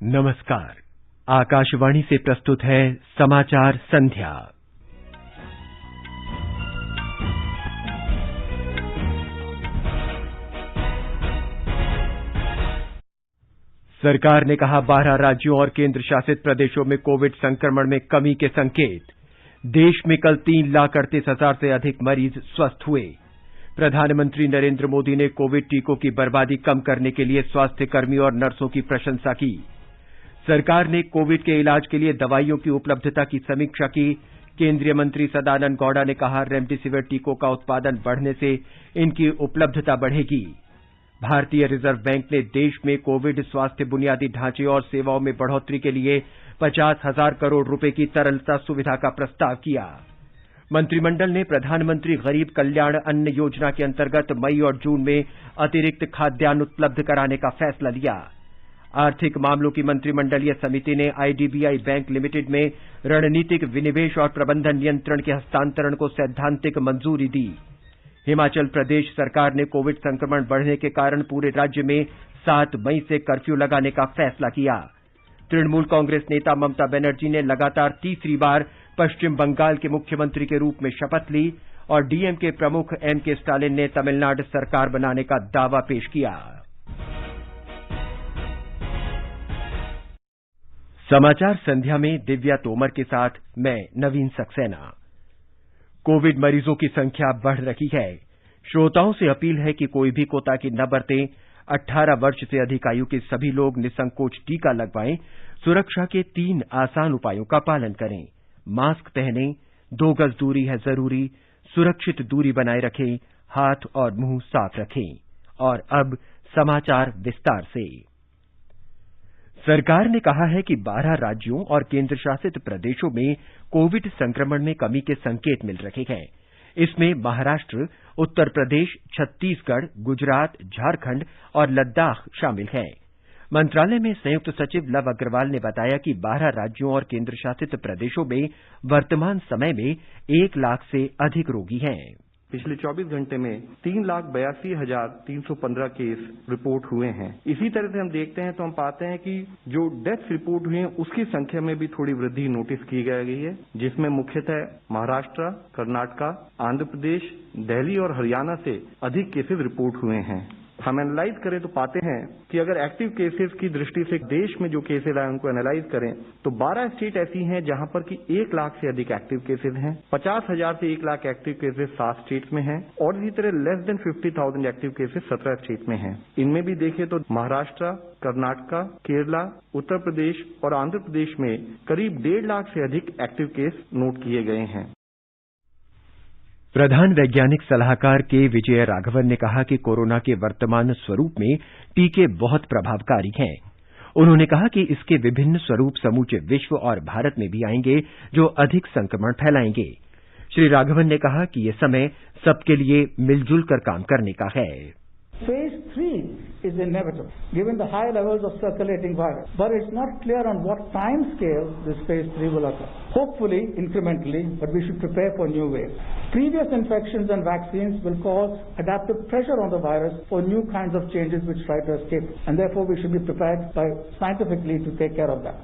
नमस्कार। आकाशवाणी से प्रस्तुत है समाचार संध्या। सरकार ने कहा 12 राज्यों और केंद्र शासित प्रदेशों में कोविड संक्रमण में कमी के संकेत। देश में कल 3,38,000 से अधिक मरीज स्वस्थ हुए। प्रधानमंत्री नरेंद्र मोदी ने कोविड टीकों की बर्बादी कम करने के लिए स्वास्थ्य कर्मी और नर्सों की प्रशंसा की। सरकार ने कोविड के इलाज के लिए दवाइयों की उपलब्धता की समीक्षा की। केंद्रीय मंत्री सदानंद गौड़ा ने कहा, रेमडेसिविर टीकों का उत्पादन बढ़ने से इनकी उपलब्धता बढ़ेगी। भारतीय रिजर्व बैंक ने देश में कोविड स्वास्थ्य बुनियादी ढांचे और सेवाओं में बढ़ोतरी के लिए 50,000 करोड़ रुपए की तरलता सुविधा का प्रस्ताव किया। मंत्रिमंडल ने प्रधानमंत्री गरीब कल्याण अन्न योजना के अंतर्गत मई और जून में अतिरिक्त खाद्यान्न उपलब्ध कराने का फैसला लिया। आर्थिक मामलों की मंत्रिमंडलीय समिति ने आईडीबीआई बैंक लिमिटेड में रणनीतिक विनिवेश और प्रबंधन नियंत्रण के हस्तांतरण को सैद्धांतिक मंजूरी दी। हिमाचल प्रदेश सरकार ने कोविड संक्रमण बढ़ने के कारण पूरे राज्य में 7 मई से कर्फ्यू लगाने का फैसला किया। तृणमूल कांग्रेस नेता ममता बनर्जी ने लगातार तीसरी बार पश्चिम बंगाल के मुख्यमंत्री के रूप में शपथ ली और डीएमके प्रमुख एमके स्टालिन ने तमिलनाडु सरकार बनाने का दावा पेश किया। समाचार संध्या में दिव्या तोमर के साथ मैं नवीन सक्सेना। कोविड मरीजों की संख्या बढ़ रही है। श्रोताओं से अपील है कि कोई भी कोताही न बरतें। 18 वर्ष से अधिक आयु के सभी लोग निसंकोच टीका लगवाएं। सुरक्षा के 3 आसान उपायों का पालन करें। मास्क पहनें, 2 गज दूरी है जरूरी, सुरक्षित दूरी बनाए रखें, हाथ और मुंह साफ रखें। और अब समाचार विस्तार से। सरकार ने कहा है कि 12 राज्यों और केंद्र शासित प्रदेशों में कोविड संक्रमण में कमी के संकेत मिल रहे हैं। इसमें महाराष्ट्र, उत्तर प्रदेश, छत्तीसगढ़, गुजरात, झारखंड और लद्दाख शामिल हैं। मंत्रालय में संयुक्त सचिव लव अग्रवाल ने बताया कि 12 राज्यों और केंद्र शासित प्रदेशों में वर्तमान समय में 1 लाख से अधिक रोगी हैं। पिछले 24 घंटे में 3,82,315 केस रिपोर्ट हुए हैं। इसी तरह से हम देखते हैं तो हम पाते हैं कि जो डेथ रिपोर्ट हुए हैं उसकी संख्या में भी थोड़ी वृद्धि नोटिस की गई है, जिसमें मुख्यतः महाराष्ट्र, कर्नाटका, आंध्र प्रदेश, दिल्ली और हरियाणा से अधिक केसेस रिपोर्ट हुए हैं। हम एनालाइज करें तो पाते हैं कि अगर एक्टिव केसेस की दृष्टि से देश में जो केसेस आए उनको एनालाइज करें तो 12 स्टेट ऐसी हैं जहां पर कि 1 लाख से अधिक एक्टिव केसेस हैं। 50,000 से 1 लाख एक्टिव केसेस 7 स्टेट्स में हैं और इसी तरह less than 50,000 active cases 17 state में हैं। इनमें भी देखें तो महाराष्ट्र, कर्नाटका, केरला, उत्तर प्रदेश और आंध्र प्रदेश में करीब 1.5 लाख से अधिक एक्टिव केस नोट किए गए हैं। प्रधान वैज्ञानिक सलाहकार के विजय राघवन ने कहा कि कोरोना के वर्तमान स्वरूप में टीके बहुत प्रभावकारी हैं। उन्होंने कहा कि इसके विभिन्न स्वरूप समूचे विश्व और भारत में भी आएंगे जो अधिक संक्रमण फैलाएंगे। श्री राघवन ने कहा कि यह समय सबके लिए मिलजुल कर काम करने का है। Phase 3 is inevitable, given the high levels of circulating virus, but it's not clear on what time scale this phase 3 will occur. Hopefully, incrementally, but we should prepare for new waves. Previous infections and vaccines will cause adaptive pressure on the virus for new kinds of changes which try to escape, and therefore we should be prepared scientifically to take care of that.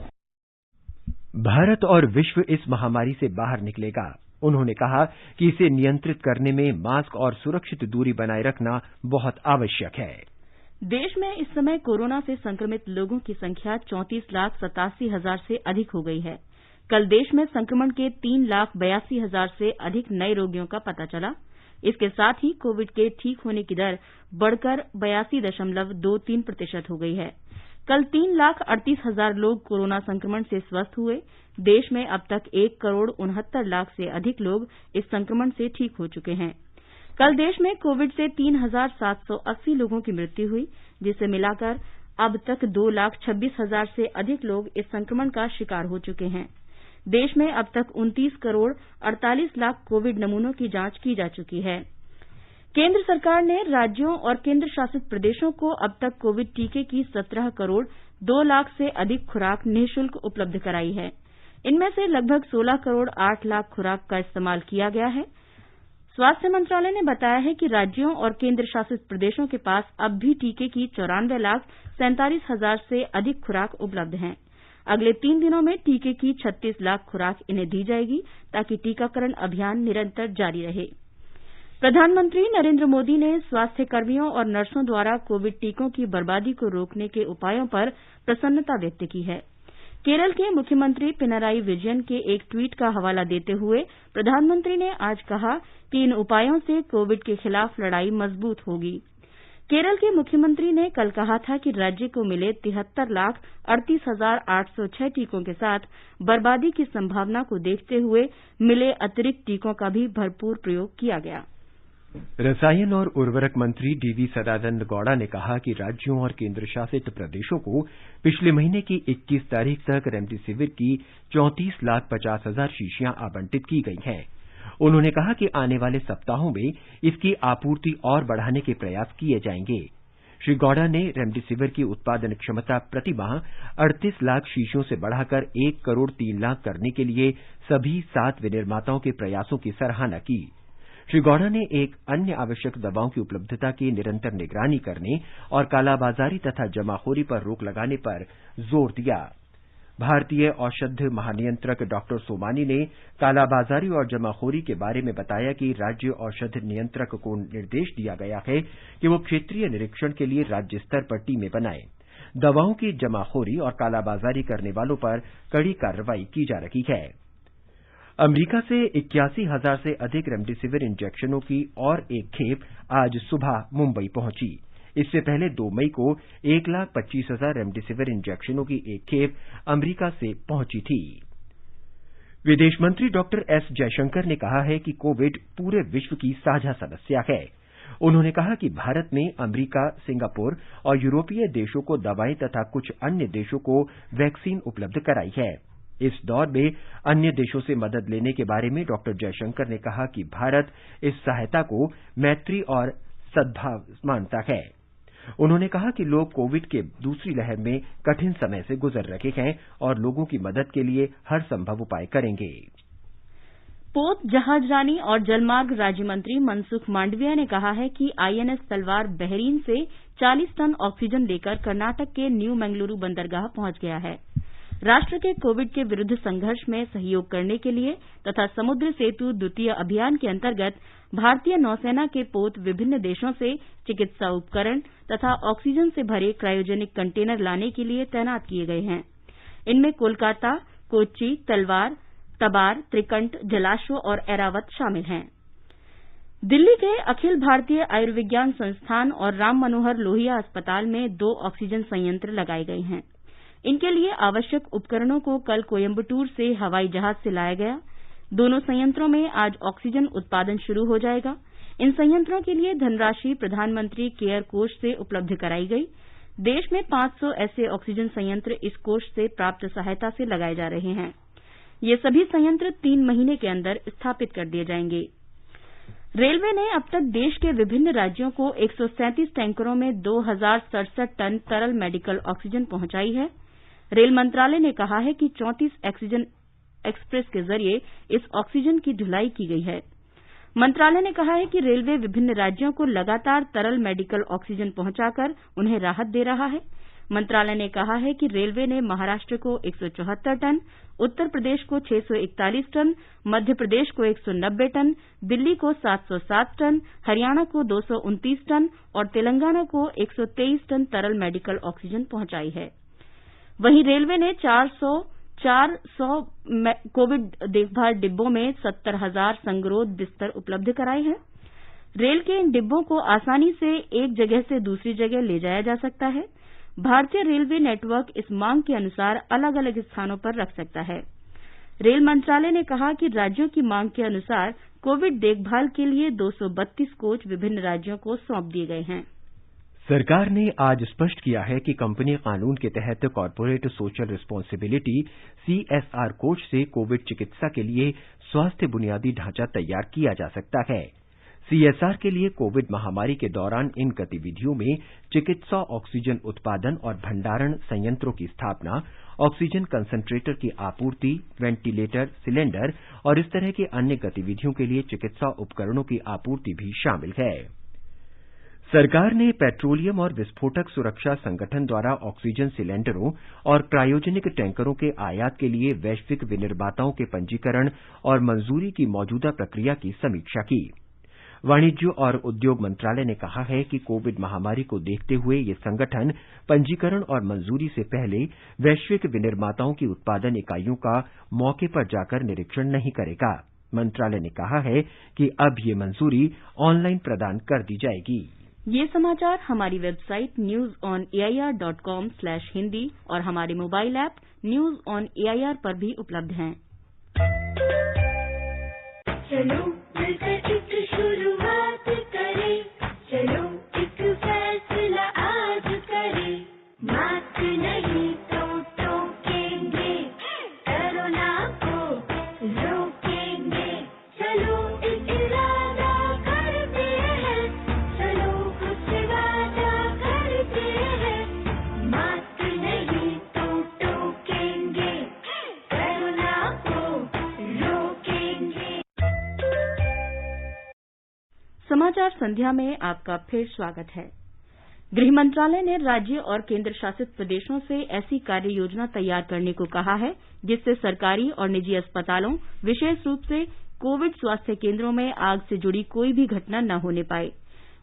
Bharat और विश्व इस महामारी से बाहर निकलेगा। उन्होंने कहा कि इसे नियंत्रित करने में मास्क और सुरक्षित दूरी बनाए रखना बहुत आवश्यक है। देश में इस समय कोरोना से संक्रमित लोगों की संख्या 34,87,000 से अधिक हो गई है। कल देश में संक्रमण के 3,82,000 से अधिक नए रोगियों का पता चला। इसके साथ ही कोविड के ठीक होने की दर बढ़कर 82.23% हो गई है। कल 3,38,000 लोग कोरोना संक्रमण से स्वस्थ हुए। देश में अब तक 1,69,00,000 से अधिक लोग इस संक्रमण से ठीक हो चुके हैं। कल देश में कोविड से 3,780 लोगों की मृत्यु हुई, जिसे मिलाकर अब तक 2,26,000 से अधिक लोग इस संक्रमण का शिकार हो चुके हैं। देश में अब तक 29,48,00,000 कोविड नमूनों की जांच की जा चुकी है। केंद्र सरकार ने राज्यों और केंद्र शासित प्रदेशों को अब तक कोविड टीके की 17 करोड़ 2 लाख से अधिक खुराक निःशुल्क उपलब्ध कराई है। इनमें से लगभग 16 करोड़ 8 लाख खुराक का इस्तेमाल किया गया है। स्वास्थ्य मंत्रालय ने बताया है कि राज्यों और केंद्र शासित प्रदेशों के पास अब भी टीके की 94,47,000 से अधिक खुराक उपलब्ध हैं। अगले 3 दिनों में टीके की 36 लाख खुराक इन्हें दी जाएगी ताकि टीकाकरण अभियान निरंतर जारी रहे। प्रधानमंत्री नरेंद्र मोदी ने स्वास्थ्य कर्मियों और नर्सों द्वारा कोविड टीकों की बर्बादी को रोकने के उपायों पर प्रसन्नता व्यक्त की है। केरल के मुख्यमंत्री पिनराई विजयन के एक ट्वीट का हवाला देते हुए प्रधानमंत्री ने आज कहा कि इन उपायों से कोविड के खिलाफ लड़ाई मजबूत होगी। केरल के मुख्यमंत्री ने कल कहा था कि राज्य को मिले 73,38,806 टीकों के साथ बर्बादी की संभावना को देखते हुए मिले अतिरिक्त टीकों का भी भरपूर प्रयोग किया गया। रसायन और उर्वरक मंत्री डीवी सदानंद गौड़ा ने कहा कि राज्यों और केंद्र शासित प्रदेशों को पिछले महीने की 21 तारीख तक रेमडेसिविर की 34,50,000 शीशियां आवंटित की गई हैं। उन्होंने कहा कि आने वाले सप्ताहों में इसकी आपूर्ति और बढ़ाने के प्रयास किए जाएंगे। श्री गौड़ा ने रेमडेसिविर की उत्पादन क्षमता प्रति माह 38 लाख शीशियों से बढ़ाकर 1 करोड़ 3 लाख करने के लिए सभी 7 विनिर्माताओं के प्रयासों की सराहना की। श्री गौड़ा ने एक अन्य आवश्यक दवाओं की उपलब्धता की निरंतर निगरानी करने और कालाबाजारी तथा जमाखोरी पर रोक लगाने पर जोर दिया। भारतीय औषध महानियंत्रक डॉक्टर सोमानी ने कालाबाजारी और जमाखोरी के बारे में बताया कि राज्य औषध नियंत्रक को निर्देश दिया गया है कि वो क्षेत्रीय निरीक्षण के लिए राज्य स्तर पर टीमें बनाएं। दवाओं की जमाखोरी और कालाबाजारी करने वालों पर कड़ी कार्रवाई की जा रही है। अमेरिका से 81,000 से अधिक रेमडेसिविर इंजेक्शनों की और एक खेप आज सुबह मुंबई पहुंची। इससे पहले 2 मई को 1,25,000 रेमडेसिविर इंजेक्शनों की एक खेप अमेरिका से पहुंची थी। विदेश मंत्री डॉक्टर एस जयशंकर ने कहा है कि कोविड पूरे विश्व की साझा समस्या है। उन्होंने कहा कि भारत ने अमेरिका, सिंगापुर और यूरोपीय देशों को दवाएं तथा कुछ अन्य देशों को वैक्सीन उपलब्ध कराई है। इस दौर में अन्य देशों से मदद लेने के बारे में डॉक्टर जयशंकर ने कहा कि भारत इस सहायता को मैत्री और सद्भाव मानता है। उन्होंने कहा कि लोग कोविड के दूसरी लहर में कठिन समय से गुजर रहे हैं और लोगों की मदद के लिए हर संभव उपाय करेंगे। पोत जहाजरानी और जलमार्ग राज्य मंत्री मनसुख मांडविया ने कहा है कि आईएनएस तलवार बहरीन से 40 टन ऑक्सीजन लेकर कर्नाटक के न्यू मंगलुरु बंदरगाह पहुंच गया है। राष्ट्र के कोविड के विरुद्ध संघर्ष में सहयोग करने के लिए तथा समुद्र सेतु द्वितीय अभियान के अंतर्गत भारतीय नौसेना के पोत विभिन्न देशों से चिकित्सा उपकरण तथा ऑक्सीजन से भरे क्रायोजेनिक कंटेनर लाने के लिए तैनात किए गए हैं। इनमें कोलकाता, कोच्चि, तलवार, तबार, त्रिकंट, जलाश्व और ऐरावत शामिल हैं। दिल्ली के अखिल भारतीय आयुर्विज्ञान संस्थान और राम मनोहर लोहिया अस्पताल में 2 ऑक्सीजन संयंत्र लगाए गए हैं। इनके लिए आवश्यक उपकरणों को कल कोयम्बटूर से हवाई जहाज से लाया गया। दोनों संयंत्रों में आज ऑक्सीजन उत्पादन शुरू हो जाएगा। इन संयंत्रों के लिए धनराशि प्रधानमंत्री केयर कोष से उपलब्ध कराई गई। देश में 500 ऐसे ऑक्सीजन संयंत्र इस कोष से प्राप्त सहायता से लगाए जा रहे हैं। ये सभी संयंत्र 3 महीने के अंदर स्थापित कर दिए जाएंगे। रेलवे ने अब तक देश के विभिन्न राज्यों को 137 टैंकरों में 2,067 टन तरल मेडिकल ऑक्सीजन पहुंचाई है। रेल मंत्रालय ने कहा है कि 34 ऑक्सीजन एक्सप्रेस के जरिए इस ऑक्सीजन की ढुलाई की गई है। मंत्रालय ने कहा है कि रेलवे विभिन्न राज्यों को लगातार तरल मेडिकल ऑक्सीजन पहुंचाकर उन्हें राहत दे रहा है। मंत्रालय ने कहा है कि रेलवे ने महाराष्ट्र को 174 टन, उत्तर प्रदेश को 641 टन, मध्य प्रदेश को 190 टन, दिल्ली को 707 टन, हरियाणा को 229 टन और तेलंगाना को 123 टन तरल मेडिकल ऑक्सीजन पहुंचाई है। वहीं रेलवे ने 400 कोविड देखभाल डिब्बों में 70,000 संगरोध बिस्तर उपलब्ध कराए हैं। रेल के इन डिब्बों को आसानी से एक जगह से दूसरी जगह ले जाया जा सकता है। भारतीय रेलवे नेटवर्क इस मांग के अनुसार अलग अलग स्थानों पर रख सकता है। रेल मंत्रालय ने कहा कि राज्यों की मांग के अनुसार कोविड देखभाल के लिए 232 कोच विभिन्न राज्यों को सौंप दिए गए हैं। सरकार ने आज स्पष्ट किया है कि कंपनी कानून के तहत कॉर्पोरेट सोशल रिस्पांसिबिलिटी CSR कोष से कोविड चिकित्सा के लिए स्वास्थ्य बुनियादी ढांचा तैयार किया जा सकता है। सीएसआर के लिए कोविड महामारी के दौरान इन गतिविधियों में चिकित्सा ऑक्सीजन उत्पादन और भंडारण संयंत्रों की स्थापना, ऑक्सीजन कंसंट्रेटर की आपूर्ति, वेंटिलेटर, सिलेंडर और इस तरह की अन्य गतिविधियों के लिए चिकित्सा उपकरणों की आपूर्ति भी शामिल है। सरकार ने पेट्रोलियम और विस्फोटक सुरक्षा संगठन द्वारा ऑक्सीजन सिलेंडरों और क्रायोजेनिक टैंकरों के आयात के लिए वैश्विक विनिर्माताओं के पंजीकरण और मंजूरी की मौजूदा प्रक्रिया की समीक्षा की। वाणिज्य और उद्योग मंत्रालय ने कहा है कि कोविड महामारी को देखते हुए ये संगठन पंजीकरण और मंजूरी से पहले वैश्विक विनिर्माताओं की उत्पादन इकाइयों का मौके पर जाकर निरीक्षण नहीं करेगा। मंत्रालय ने कहा है कि अब ये मंजूरी ऑनलाइन प्रदान कर दी जाएगी। ये समाचार हमारी वेबसाइट newsonair.com/hindi और हमारे mobile app news on AIR पर भी उपलब्ध हैं। चलो मिलकर एक शुरुआत करें, चलो एक फैसला आज करें, मास्क नहीं तो टोकेंगे, कोरोना को रोकेंगे, चलो एक इरादा करते हैं, चलो कुछ वादा करते हैं, मास्क नहीं तो टोकेंगे, कोरोना को रोकेंगे। समाचार संध्या में आपका फिर स्वागत है। गृह मंत्रालय ने राज्य और केंद्र शासित प्रदेशों से ऐसी कार्य योजना तैयार करने को कहा है जिससे सरकारी और निजी अस्पतालों, विशेष रूप से कोविड स्वास्थ्य केंद्रों में आग से जुड़ी कोई भी घटना न होने पाए।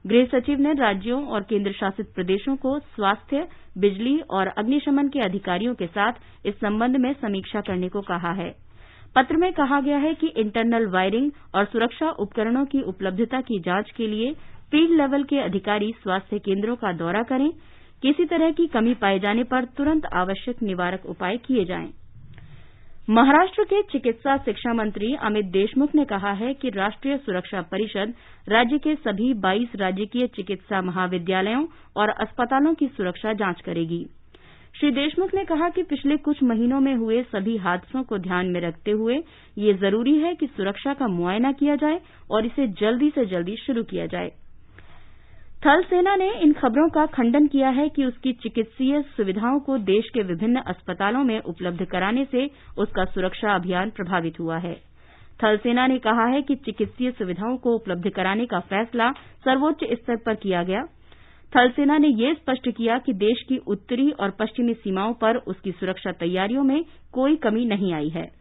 गृह सचिव ने राज्यों और केंद्र शासित प्रदेशों को स्वास्थ्य, बिजली और अग्निशमन के अधिकारियों के साथ इस संबंध में समीक्षा करने को कहा है। पत्र में कहा गया है कि इंटरनल वायरिंग और सुरक्षा उपकरणों की उपलब्धता की जांच के लिए फील्ड लेवल के अधिकारी स्वास्थ्य केंद्रों का दौरा करें। किसी तरह की कमी पाए जाने पर तुरंत आवश्यक निवारक उपाय किए जाएं। महाराष्ट्र के चिकित्सा शिक्षा मंत्री अमित देशमुख ने कहा है कि राष्ट्रीय सुरक्षा परिषद राज्य के सभी 22 राजकीय चिकित्सा महाविद्यालयों और अस्पतालों की सुरक्षा जांच करेगी। श्री देशमुख ने कहा कि पिछले कुछ महीनों में हुए सभी हादसों को ध्यान में रखते हुए ये जरूरी है कि सुरक्षा का मुआयना किया जाए और इसे जल्दी से जल्दी शुरू किया जाए। थल सेना ने इन खबरों का खंडन किया है कि उसकी चिकित्सीय सुविधाओं को देश के विभिन्न अस्पतालों में उपलब्ध कराने से उसका सुरक्षा अभियान प्रभावित हुआ है। थल सेना ने कहा है कि चिकित्सीय सुविधाओं को उपलब्ध कराने का फैसला सर्वोच्च स्तर पर किया गया। थल सेना ने यह स्पष्ट किया कि देश की उत्तरी और पश्चिमी सीमाओं पर उसकी सुरक्षा तैयारियों में कोई कमी नहीं आई है।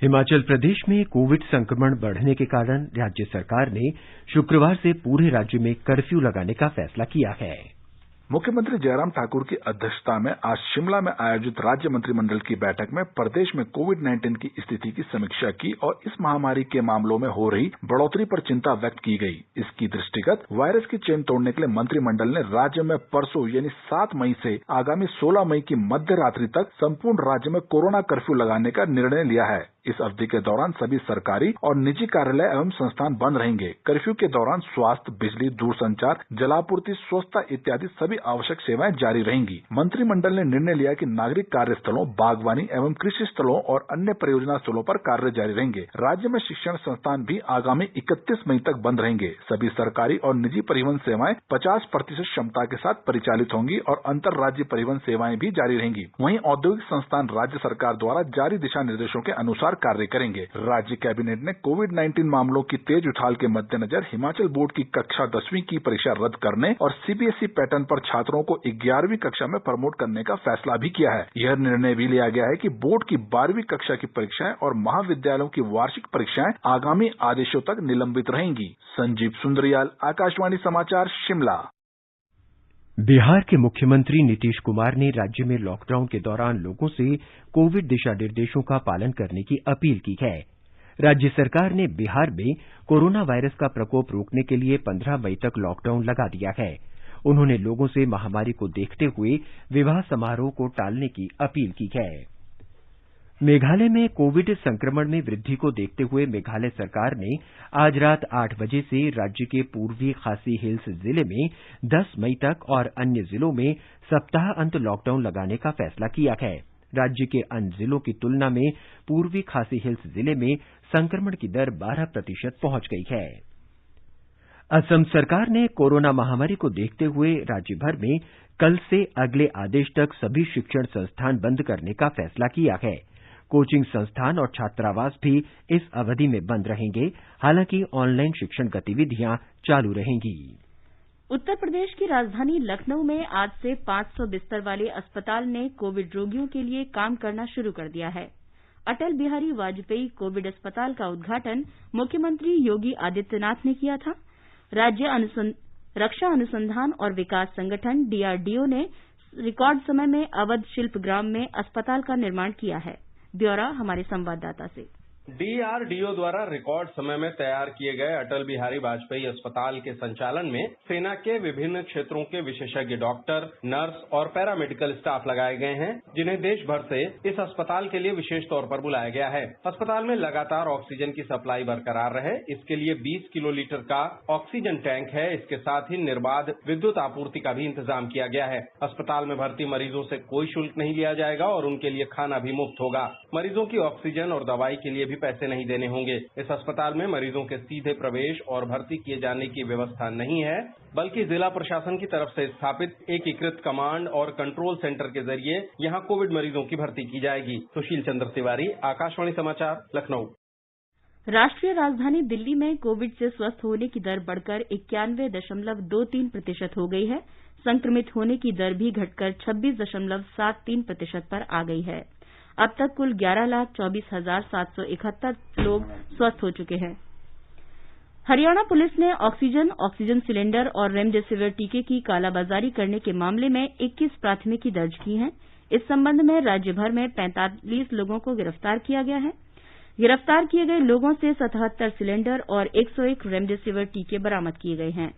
हिमाचल प्रदेश में कोविड संक्रमण बढ़ने के कारण राज्य सरकार ने शुक्रवार से पूरे राज्य में कर्फ्यू लगाने का फैसला किया है। मुख्यमंत्री जयराम ठाकुर की अध्यक्षता में आज शिमला में आयोजित राज्य मंत्रिमंडल की बैठक में प्रदेश में कोविड-19 की स्थिति की समीक्षा की और इस महामारी के मामलों में हो रही बढ़ोतरी पर चिंता व्यक्त की गई। इसकी दृष्टिगत वायरस की चेन तोड़ने के लिए मंत्रिमंडल ने राज्य में परसों यानी 7 मई से आगामी 16 मई की मध्य रात्रि तक संपूर्ण राज्य में कोरोना कर्फ्यू लगाने का निर्णय लिया है। इस अवधि के दौरान सभी सरकारी और निजी कार्यालय एवं संस्थान बंद रहेंगे। कर्फ्यू के दौरान स्वास्थ्य, बिजली, दूरसंचार, जलापूर्ति, स्वच्छता इत्यादि सभी आवश्यक सेवाएं जारी रहेंगी। मंत्रिमंडल ने निर्णय लिया कि नागरिक कार्यस्थलों, बागवानी एवं कृषि स्थलों और अन्य परियोजना स्थलों पर कार्य जारी रहेंगे। राज्य में शिक्षण संस्थान भी आगामी 31 मई तक बंद रहेंगे। सभी सरकारी और निजी परिवहन सेवाएं 50% क्षमता के साथ परिचालित होंगी और अंतर राज्य परिवहन सेवाएं भी जारी रहेंगी। वहीं औद्योगिक संस्थान राज्य सरकार द्वारा जारी दिशा निर्देशों के अनुसार कार्य करेंगे। राज्य कैबिनेट ने कोविड-19 मामलों की तेज उछाल के मद्देनजर हिमाचल बोर्ड की कक्षा 10वीं की परीक्षा रद्द करने और सीबीएसई पैटर्न पर छात्रों को 11वीं कक्षा में प्रमोट करने का फैसला भी किया है। यह निर्णय भी लिया गया है कि बोर्ड की 12वीं कक्षा की परीक्षाएं और महाविद्यालयों की वार्षिक परीक्षाएं आगामी आदेशों तक निलंबित रहेंगी। संजीव सुंदरियाल, आकाशवाणी समाचार, शिमला। बिहार के मुख्यमंत्री नीतीश कुमार ने राज्य में लॉकडाउन के दौरान लोगों से कोविड दिशा निर्देशों का पालन करने की अपील की है। राज्य सरकार ने बिहार में कोरोना वायरस का प्रकोप रोकने के लिए 15 मई तक लॉकडाउन लगा दिया है। उन्होंने लोगों से महामारी को देखते हुए विवाह समारोह को टालने की अपील की है। मेघालय में कोविड संक्रमण में वृद्धि को देखते हुए मेघालय सरकार ने आज रात 8 बजे से राज्य के पूर्वी खासी हिल्स जिले में 10 मई तक और अन्य जिलों में सप्ताह अंत लॉकडाउन लगाने का फैसला किया है। राज्य के अन्य जिलों की तुलना में पूर्वी खासी हिल्स जिले में संक्रमण की दर 12% पहुंच गई है। असम सरकार ने कोरोना महामारी को देखते हुए राज्य भर में कल से अगले आदेश तक सभी शिक्षण संस्थान बंद करने का फैसला किया है। कोचिंग संस्थान और छात्रावास भी इस अवधि में बंद रहेंगे, हालांकि ऑनलाइन शिक्षण गतिविधियां चालू रहेंगी। उत्तर प्रदेश की राजधानी लखनऊ में आज से 500 बिस्तर वाले अस्पताल ने कोविड रोगियों के लिए काम करना शुरू कर दिया है। अटल बिहारी वाजपेयी कोविड अस्पताल का उद्घाटन मुख्यमंत्री योगी आदित्यनाथ ने किया था। राज्य रक्षा अनुसंधान और विकास संगठन डीआरडीओ ने रिकॉर्ड समय में अवध शिल्पग्राम में अस्पताल का निर्माण किया है। ब्यौरा हमारे संवाददाता से। डीआरडीओ द्वारा रिकॉर्ड समय में तैयार किए गए अटल बिहारी वाजपेयी अस्पताल के संचालन में सेना के विभिन्न क्षेत्रों के विशेषज्ञ डॉक्टर, नर्स और पैरामेडिकल स्टाफ लगाए गए हैं, जिन्हें देश भर से इस अस्पताल के लिए विशेष तौर पर बुलाया गया है। अस्पताल में लगातार ऑक्सीजन की सप्लाई बरकरार रहे, इसके लिए 20 किलोलीटर का ऑक्सीजन टैंक है। इसके साथ ही निर्बाध विद्युत आपूर्ति का भी इंतजाम किया गया है। अस्पताल में भर्ती मरीजों से कोई शुल्क नहीं लिया जाएगा और उनके लिए खाना भी मुफ्त होगा। मरीजों की ऑक्सीजन और दवाई के लिए भी पैसे नहीं देने होंगे। इस अस्पताल में मरीजों के सीधे प्रवेश और भर्ती किए जाने की व्यवस्था नहीं है, बल्कि जिला प्रशासन की तरफ से स्थापित एकीकृत कमांड और कंट्रोल सेंटर के जरिए यहां कोविड मरीजों की भर्ती की जाएगी। सुशील चंद्र तिवारी, आकाशवाणी समाचार, लखनऊ। राष्ट्रीय राजधानी दिल्ली में कोविड से स्वस्थ होने की दर बढ़कर 91.23% हो गई है। संक्रमित होने की दर भी घटकर 26.73% पर आ गई है। अब तक कुल 11,24,771 लोग स्वस्थ हो चुके हैं। हरियाणा पुलिस ने ऑक्सीजन सिलेंडर और रेमडेसिविर टीके की कालाबाजारी करने के मामले में 21 प्राथमिकी दर्ज की हैं। इस संबंध में राज्य भर में 45 लोगों को गिरफ्तार किया गया है। गिरफ्तार किए गए लोगों से 77 सिलेंडर और 101 रेमडेसिविर टीके बरामद किए गए हैं।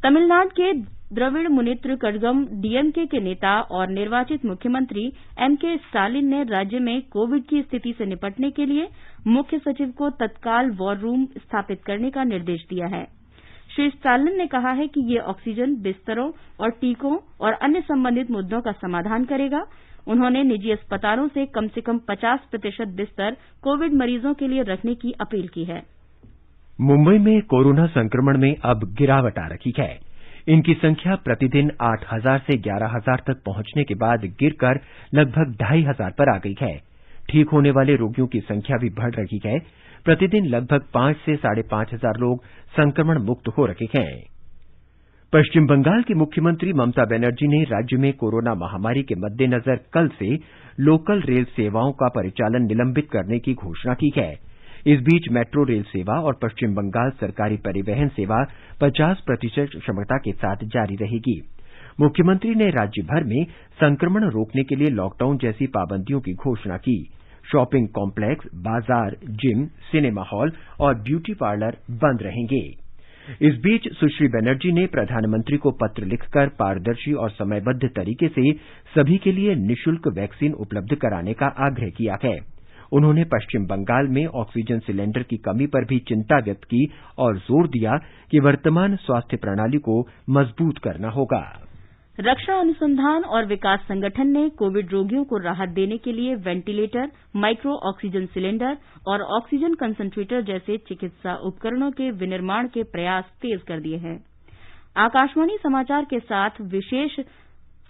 तमिलनाडु के द्रविड़ मुनेत्र कड़गम डीएमके के नेता और निर्वाचित मुख्यमंत्री एमके स्टालिन ने राज्य में कोविड की स्थिति से निपटने के लिए मुख्य सचिव को तत्काल वॉर रूम स्थापित करने का निर्देश दिया है। श्री स्टालिन ने कहा है कि ये ऑक्सीजन, बिस्तरों और टीकों और अन्य संबंधित मुद्दों का समाधान करेगा। उन्होंने निजी अस्पतालों से कम 50% बिस्तर कोविड मरीजों के लिए रखने की अपील की है। मुंबई में कोरोना संक्रमण में अब गिरावट आ रही है। इनकी संख्या प्रतिदिन 8,000 से 11,000 तक पहुंचने के बाद गिरकर लगभग 2,500 पर आ गई है। ठीक होने वाले रोगियों की संख्या भी बढ़ रही है। प्रतिदिन लगभग 5 से 5,500 लोग संक्रमण मुक्त हो रहे हैं। पश्चिम बंगाल की मुख्यमंत्री ममता बनर्जी ने राज्य में कोरोना महामारी के मद्देनजर कल से लोकल रेल सेवाओं का परिचालन निलंबित करने की घोषणा की है। इस बीच मेट्रो रेल सेवा और पश्चिम बंगाल सरकारी परिवहन सेवा 50% क्षमता के साथ जारी रहेगी। मुख्यमंत्री ने राज्य भर में संक्रमण रोकने के लिए लॉकडाउन जैसी पाबंदियों की घोषणा की। शॉपिंग कॉम्प्लेक्स, बाजार, जिम, सिनेमा हॉल और ब्यूटी पार्लर बंद रहेंगे। इस बीच सुश्री बनर्जी ने प्रधानमंत्री को पत्र लिखकर पारदर्शी और समयबद्ध तरीके से सभी के लिए निःशुल्क वैक्सीन उपलब्ध कराने का आग्रह किया है। उन्होंने पश्चिम बंगाल में ऑक्सीजन सिलेंडर की कमी पर भी चिंता व्यक्त की और जोर दिया कि वर्तमान स्वास्थ्य प्रणाली को मजबूत करना होगा। रक्षा अनुसंधान और विकास संगठन ने कोविड रोगियों को राहत देने के लिए वेंटिलेटर, माइक्रो ऑक्सीजन सिलेंडर और ऑक्सीजन कंसंट्रेटर जैसे चिकित्सा उपकरणों के विनिर्माण के प्रयास तेज कर दिए हैं। आकाशवाणी समाचार के साथ विशेष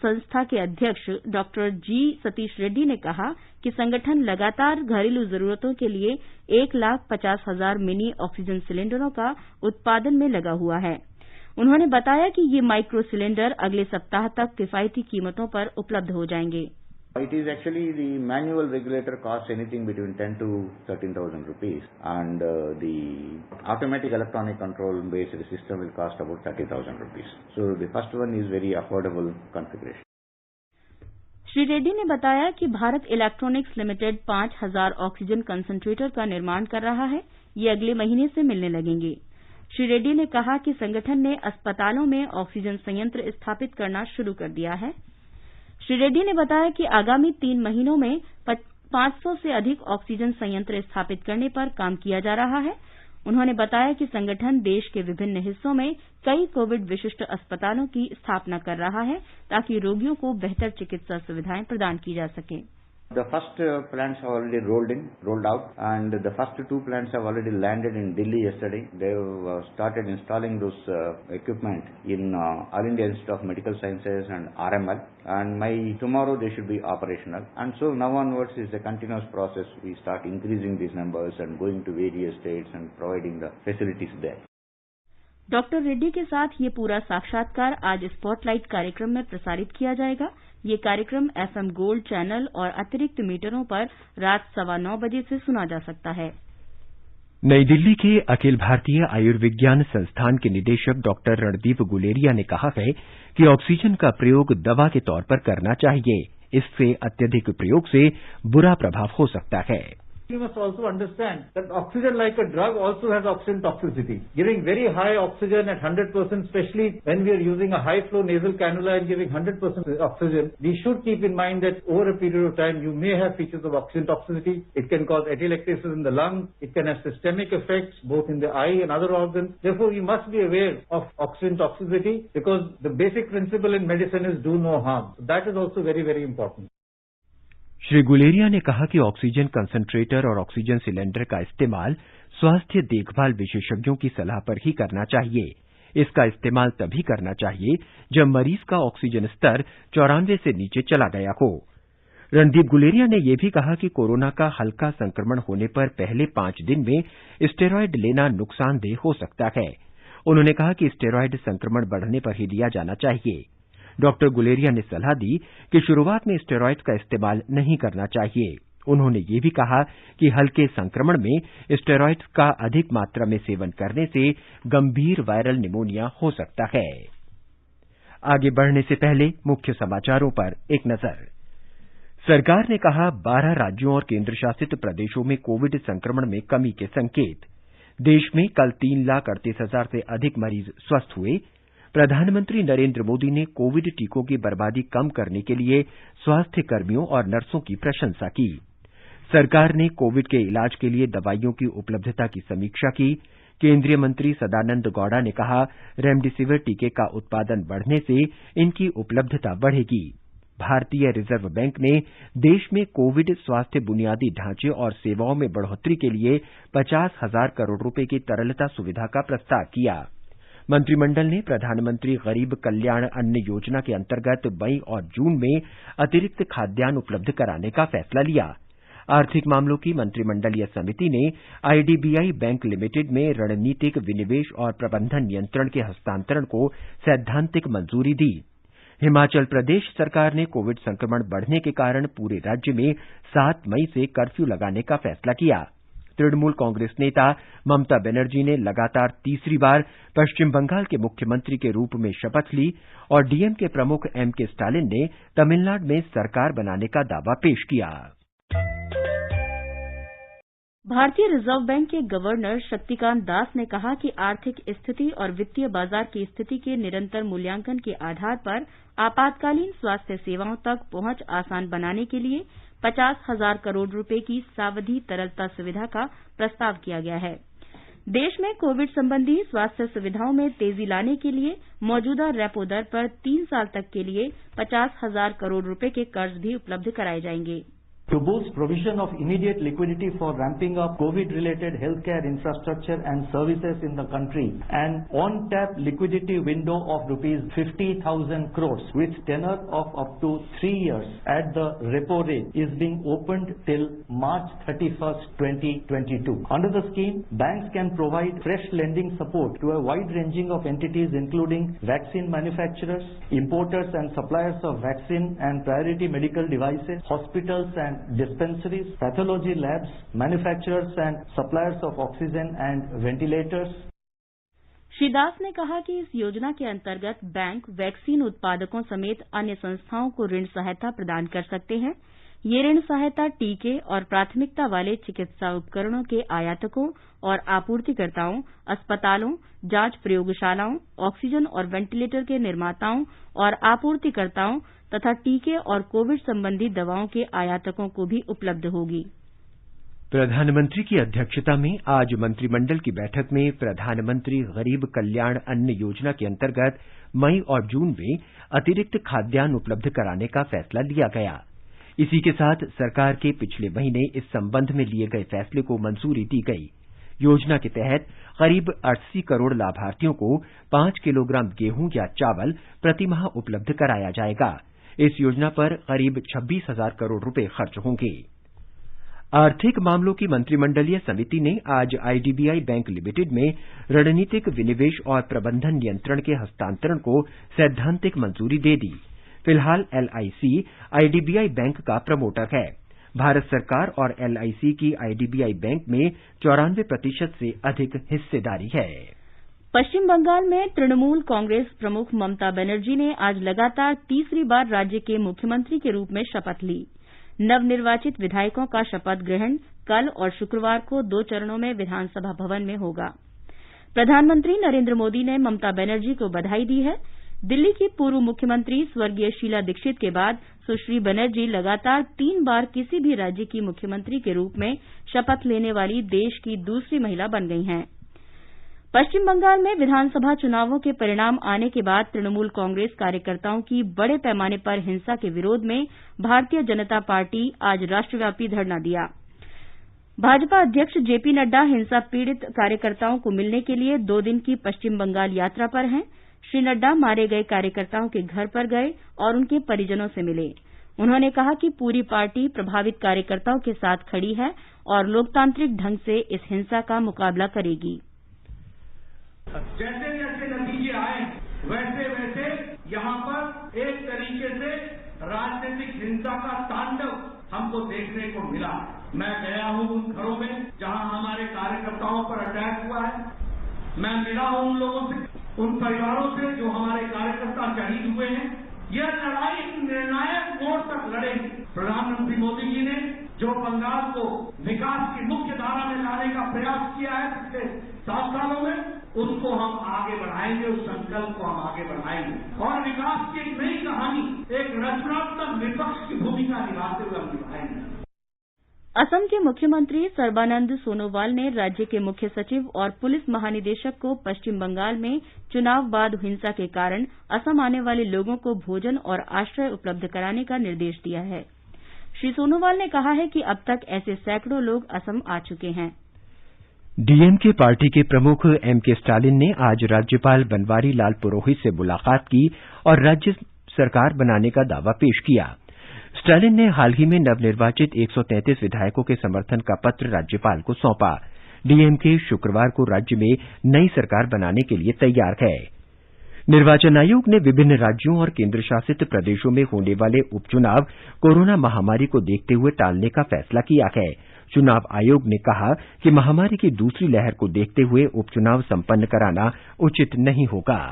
संस्था के अध्यक्ष डॉक्टर जी सतीश रेड्डी ने कहा कि संगठन लगातार घरेलू जरूरतों के लिए 1,50,000 मिनी ऑक्सीजन सिलेंडरों का उत्पादन में लगा हुआ है। उन्होंने बताया कि ये माइक्रो सिलेंडर अगले सप्ताह तक किफायती कीमतों पर उपलब्ध हो जाएंगे। It is actually the manual regulator costs anything between 10 to 13,000 rupees, and the automatic electronic control based system will cost about 30,000 rupees. So the first one is very affordable configuration. Shri Reddy ने बताया कि Bharat electronics limited 5,000 oxygen concentrator का निर्माण कर रहा है। ये अगले महीने से मिलने लगेंगे। श्री रेड्डी ने कहा कि संगठन ने अस्पतालों में ऑक्सीजन संयंत्र स्थापित करना शुरू कर दिया है। श्री रेड्डी ने बताया कि आगामी 3 महीनों में 500 से अधिक ऑक्सीजन संयंत्र स्थापित करने पर काम किया जा रहा है। उन्होंने बताया कि संगठन देश के विभिन्न हिस्सों में कई कोविड विशिष्ट अस्पतालों की स्थापना कर रहा है ताकि रोगियों को बेहतर चिकित्सा सुविधाएं प्रदान की जा सकें। The first plants have already rolled out, and the first two plants have already landed in Delhi yesterday. They've started installing those equipment in All India Institute of Medical Sciences and RML, and by tomorrow they should be operational. And so now onwards is a continuous process. We start increasing these numbers and going to various states and providing the facilities there. Doctor Reddy के साथ ये पूरा साक्षात्कार आज spotlight कार्यक्रम में प्रसारित किया जाएगा। ये कार्यक्रम FM गोल्ड चैनल और अतिरिक्त मीटरों पर रात 9:15 बजे से सुना जा सकता है। नई दिल्ली के अखिल भारतीय आयुर्विज्ञान संस्थान के निदेशक डॉक्टर रणदीप गुलेरिया ने कहा है कि ऑक्सीजन का प्रयोग दवा के तौर पर करना चाहिए। इससे अत्यधिक प्रयोग से बुरा प्रभाव हो सकता है। We must also understand that oxygen, like a drug, also has oxygen toxicity. Giving very high oxygen at 100%, especially when we are using a high-flow nasal cannula and giving 100% oxygen, we should keep in mind that over a period of time, you may have features of oxygen toxicity. It can cause atelectasis in the lung. It can have systemic effects both in the eye and other organs. Therefore, we must be aware of oxygen toxicity because the basic principle in medicine is do no harm. So that is also very, very important. Shri Guleria ने कहा कि oxygen concentrator और oxygen cylinder का इस्तेमाल स्वास्थ्य देखभाल विशेषज्ञों की सलाह पर ही करना चाहिए। इसका इस्तेमाल तभी करना चाहिए जब मरीज का ऑक्सीजन स्तर 94 से नीचे चला गया हो। रणदीप गुलेरिया ने यह भी कहा कि कोरोना का हल्का संक्रमण होने पर पहले 5 दिन में स्टेरॉयड लेना नुकसानदेह हो सकता है। उन्होंने कहा कि स्टेरॉयड संक्रमण बढ़ने पर ही लिया जाना चाहिए। डॉक्टर गुलेरिया ने सलाह दी कि शुरुआत में स्टेरॉयड का इस्तेमाल नहीं करना चाहिए। उन्होंने ये भी कहा कि हल्के संक्रमण में स्टेरॉयड का अधिक मात्रा में सेवन करने से गंभीर वायरल निमोनिया हो सकता है। आगे बढ़ने से पहले मुख्य समाचारों पर एक नजर। सरकार ने कहा 12 राज्यों और केंद्र शासित प्रदेशों में कोविड संक्रमण में कमी के संकेत। देश में कल 3,38,000 से अधिक मरीज स्वस्थ हुए। प्रधानमंत्री नरेंद्र मोदी ने कोविड टीकों की बर्बादी कम करने के लिए स्वास्थ्य कर्मियों और नर्सों की प्रशंसा की। सरकार ने कोविड के इलाज के लिए दवाइयों की उपलब्धता की समीक्षा की। केंद्रीय मंत्री सदानंद गौड़ा ने कहा, रेमडेसिविर टीके का उत्पादन बढ़ने से इनकी उपलब्धता बढ़ेगी। भारतीय रिजर्व बैंक ने देश में कोविड स्वास्थ्य बुनियादी ढांचे और सेवाओं में बढ़ोतरी के लिए 50,000 करोड़ रुपए की तरलता सुविधा का प्रस्ताव किया। मंत्रिमंडल ने प्रधानमंत्री गरीब कल्याण अन्न योजना के अंतर्गत मई और जून में अतिरिक्त खाद्यान्न उपलब्ध कराने का फैसला लिया। आर्थिक मामलों की मंत्रिमंडलीय समिति ने आईडीबीआई बैंक लिमिटेड में रणनीतिक विनिवेश और प्रबंधन नियंत्रण के हस्तांतरण को सैद्धांतिक मंजूरी दी। हिमाचल प्रदेश सरकार ने कोविड संक्रमण बढ़ने के कारण पूरे राज्य में 7 मई से कर्फ्यू लगाने का फैसला किया। तृणमूल कांग्रेस नेता ममता बनर्जी ने लगातार तीसरी बार पश्चिम बंगाल के मुख्यमंत्री के रूप में शपथ ली और डीएमके प्रमुख एमके स्टालिन ने तमिलनाडु में सरकार बनाने का दावा पेश किया। भारतीय रिजर्व बैंक के गवर्नर शक्तिकांत दास ने कहा कि आर्थिक स्थिति और वित्तीय बाजार की स्थिति के निरंतर मूल्यांकन के आधार पर आपातकालीन स्वास्थ्य सेवाओं तक पहुंच आसान बनाने के लिए 50,000 करोड़ रुपए की सावधि तरलता सुविधा का प्रस्ताव किया गया है। देश में कोविड संबंधी स्वास्थ्य सुविधाओं में तेजी लाने के लिए मौजूदा रेपो दर पर 3 साल तक के लिए 50,000 करोड़ रुपए के कर्ज भी उपलब्ध कराए जाएंगे। To boost provision of immediate liquidity for ramping up COVID-related healthcare infrastructure and services in the country, an on-tap liquidity window of rupees 50,000 crores with tenor of up to 3 years at the repo rate is being opened till March 31st, 2022. Under the scheme, banks can provide fresh lending support to a wide ranging of entities including vaccine manufacturers, importers and suppliers of vaccine and priority medical devices, hospitals and dispensaries, pathology labs, manufacturers and suppliers of oxygen and ventilators. Shri Das ने कहा कि इस योजना के अंतर्गत bank vaccine उत्पादकों समेत अन्य संस्थाओं को ऋण सहायता प्रदान कर सकते हैं। ये ऋण सहायता टीके और प्राथमिकता वाले चिकित्सा उपकरणों के आयातकों और आपूर्तिकर्ताओं, अस्पतालों, जांच प्रयोगशालाओं, ऑक्सीजन और वेंटिलेटर के निर्माताओं और आपूर्तिकर्ताओं तथा टीके और कोविड संबंधी दवाओं के आयातकों को भी उपलब्ध होगी। प्रधानमंत्री की अध्यक्षता में आज मंत्रिमंडल की बैठक में प्रधानमंत्री गरीब कल्याण अन्न योजना के अंतर्गत मई और जून में अतिरिक्त खाद्यान्न उपलब्ध कराने का फैसला लिया गया। इसी के साथ सरकार के पिछले महीने इस संबंध में लिए गए फैसले को मंजूरी दी गई। योजना के तहत करीब 80 करोड़ लाभार्थियों को 5 किलोग्राम गेहूं या चावल प्रतिमाह उपलब्ध कराया जाएगा। इस योजना पर करीब 26,000 करोड़ रुपए खर्च होंगे। आर्थिक मामलों की मंत्रिमंडलीय समिति ने आज आईडीबीआई बैंक लिमिटेड में रणनीतिक विनिवेश और प्रबंधन नियंत्रण के हस्तांतरण को सैद्धांतिक मंजूरी दे दी। फिलहाल एलआईसी आईडीबीआई बैंक का प्रमोटर है। भारत सरकार और एलआईसी की आईडीबीआई बैंक में 94% से अधिक हिस्सेदारी है। पश्चिम बंगाल में तृणमूल कांग्रेस प्रमुख ममता बनर्जी ने आज लगातार तीसरी बार राज्य के मुख्यमंत्री के रूप में शपथ ली। नवनिर्वाचित विधायकों का शपथ ग्रहण कल और शुक्रवार को 2 चरणों में विधानसभा भवन में होगा। प्रधानमंत्री नरेंद्र मोदी ने ममता बनर्जी को बधाई दी है। दिल्ली की पूर्व मुख्यमंत्री स्वर्गीय शीला दीक्षित के बाद सुश्री बनर्जी लगातार 3 बार किसी भी राज्य की मुख्यमंत्री के रूप में शपथ लेने वाली देश की दूसरी महिला बन गई हैं। पश्चिम बंगाल में विधानसभा चुनावों के परिणाम आने के बाद तृणमूल कांग्रेस कार्यकर्ताओं की बड़े पैमाने पर हिंसा के विरोध में भारतीय जनता पार्टी आज राष्ट्रव्यापी धरना दिया। भाजपा अध्यक्ष जेपी नड्डा हिंसा पीड़ित कार्यकर्ताओं को मिलने के लिए 2 दिन की पश्चिम बंगाल यात्रा पर हैं। श्री नड्डा मारे गए कार्यकर्ताओं के घर पर गए और उनके परिजनों से मिले। उन्होंने कहा कि पूरी पार्टी प्रभावित कार्यकर्ताओं के साथ खड़ी है और लोकतांत्रिक ढंग से इस हिंसा का मुकाबला करेगी। जैसे जैसे नतीजे आए वैसे वैसे यहाँ पर एक तरीके से राजनीतिक हिंसा का तांडव हमको देखने को मिला। मैं गया हूँ उन घरों में जहाँ हमारे कार्यकर्ताओं पर अटैक हुआ है। मैं मिला हूँ उन लोगों से, उन परिवारों से जो हमारे कार्यकर्ता शहीद हुए हैं। यह लड़ाई निर्णायक मोड़ तक लड़ेगी। प्रधानमंत्री मोदी जी ने जो बंगाल को विकास की मुख्य धारा में लाने का प्रयास किया है पिछले 7 सालों में, उसको हम आगे बढ़ाएंगे, उस संकल्प को हम आगे बढ़ाएंगे और विकास की एक नई कहानी, एक रचनात्मक विपक्ष की भूमिका निभाते हुए हम निभाएंगे। असम के मुख्यमंत्री सर्बानंद सोनोवाल ने राज्य के मुख्य सचिव और पुलिस महानिदेशक को पश्चिम बंगाल में चुनाव बाद हिंसा के कारण असम आने वाले लोगों को भोजन और आश्रय उपलब्ध कराने का निर्देश दिया है। श्री सोनोवाल ने कहा है कि अब तक ऐसे सैकड़ों लोग असम आ चुके हैं। डीएमके पार्टी के प्रमुख एमके स्टालिन ने आज राज्यपाल बनवारी लाल पुरोहित से मुलाकात की और राज्य सरकार बनाने का दावा पेश किया। स्टालिन ने हाल ही में नवनिर्वाचित 133 विधायकों के समर्थन का पत्र राज्यपाल को सौंपा। डीएमके शुक्रवार को राज्य में नई सरकार बनाने के लिए तैयार है। निर्वाचन आयोग ने विभिन्न राज्यों और केंद्र शासित प्रदेशों में होने वाले उपचुनाव कोरोना महामारी को देखते हुए टालने का फैसला किया है। चुनाव आयोग ने कहा कि महामारी की दूसरी लहर को देखते हुए उपचुनाव संपन्न कराना उचित नहीं होगा।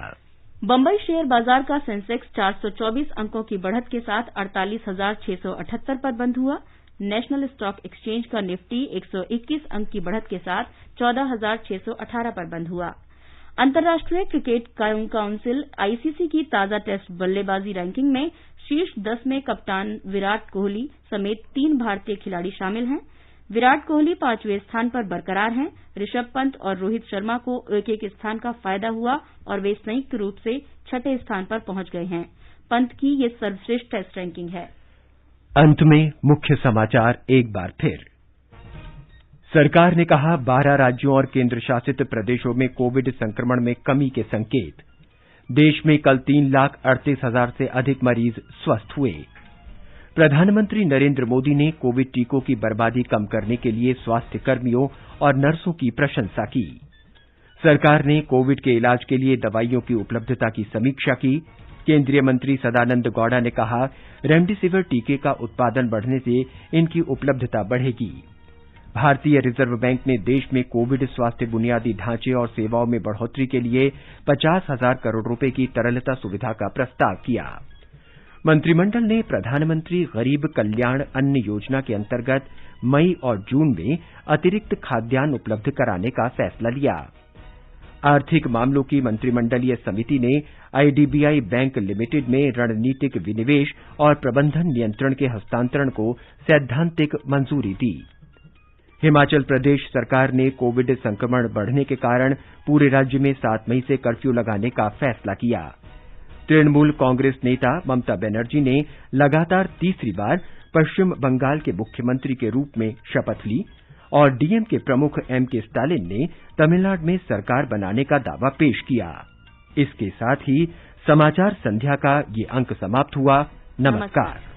बंबई शेयर बाजार का सेंसेक्स 424 अंकों की बढ़त के साथ 48,678 पर बंद हुआ। नेशनल स्टॉक एक्सचेंज का निफ्टी 121 अंक की बढ़त के साथ 14,618 पर बंद हुआ। अंतर्राष्ट्रीय क्रिकेट काउंसिल आईसीसी की ताजा टेस्ट बल्लेबाजी रैंकिंग में शीर्ष 10 में कप्तान विराट कोहली समेत 3 भारतीय खिलाड़ी शामिल हैं। विराट कोहली 5वें स्थान पर बरकरार हैं। ऋषभ पंत और रोहित शर्मा को एक स्थान का फायदा हुआ और वे संयुक्त रूप से 6ठे स्थान पर पहुंच गए हैं। पंत की ये सर्वश्रेष्ठ टेस्ट रैंकिंग है। अंत में मुख्य समाचार एक बार फिर। सरकार ने कहा 12 राज्यों और केंद्र शासित प्रदेशों में कोविड संक्रमण में कमी के संकेत। देश में कल 3,38,000 से अधिक मरीज स्वस्थ हुए। प्रधानमंत्री नरेंद्र मोदी ने कोविड टीकों की बर्बादी कम करने के लिए स्वास्थ्य कर्मियों और नर्सों की प्रशंसा की। सरकार ने कोविड के इलाज के लिए दवाइयों की उपलब्धता की समीक्षा की। केंद्रीय मंत्री सदानंद गौड़ा ने कहा, रेमडेसिविर टीके का उत्पादन बढ़ने से इनकी उपलब्धता बढ़ेगी। भारतीय रिजर्व बैंक ने देश में कोविड स्वास्थ्य बुनियादी ढांचे और सेवाओं में बढ़ोतरी के लिए 50,000 करोड़ रुपए की तरलता सुविधा का प्रस्ताव किया। मंत्रिमंडल ने प्रधानमंत्री गरीब कल्याण अन्न योजना के अंतर्गत मई और जून में अतिरिक्त खाद्यान्न उपलब्ध कराने का फैसला लिया। आर्थिक मामलों की मंत्रिमंडलीय समिति ने आईडीबीआई बैंक लिमिटेड में रणनीतिक विनिवेश और प्रबंधन नियंत्रण के हस्तांतरण को सैद्धांतिक मंजूरी दी। हिमाचल प्रदेश सरकार ने कोविड संक्रमण बढ़ने के कारण पूरे राज्य में 7 मई से कर्फ्यू लगाने का फैसला किया। तृणमूल कांग्रेस नेता ममता बनर्जी ने लगातार तीसरी बार पश्चिम बंगाल के मुख्यमंत्री के रूप में शपथ ली और डीएमके प्रमुख एमके स्टालिन ने तमिलनाडु में सरकार बनाने का दावा पेश किया। इसके साथ ही समाचार संध्या का ये अंक समाप्त हुआ। नमस्कार।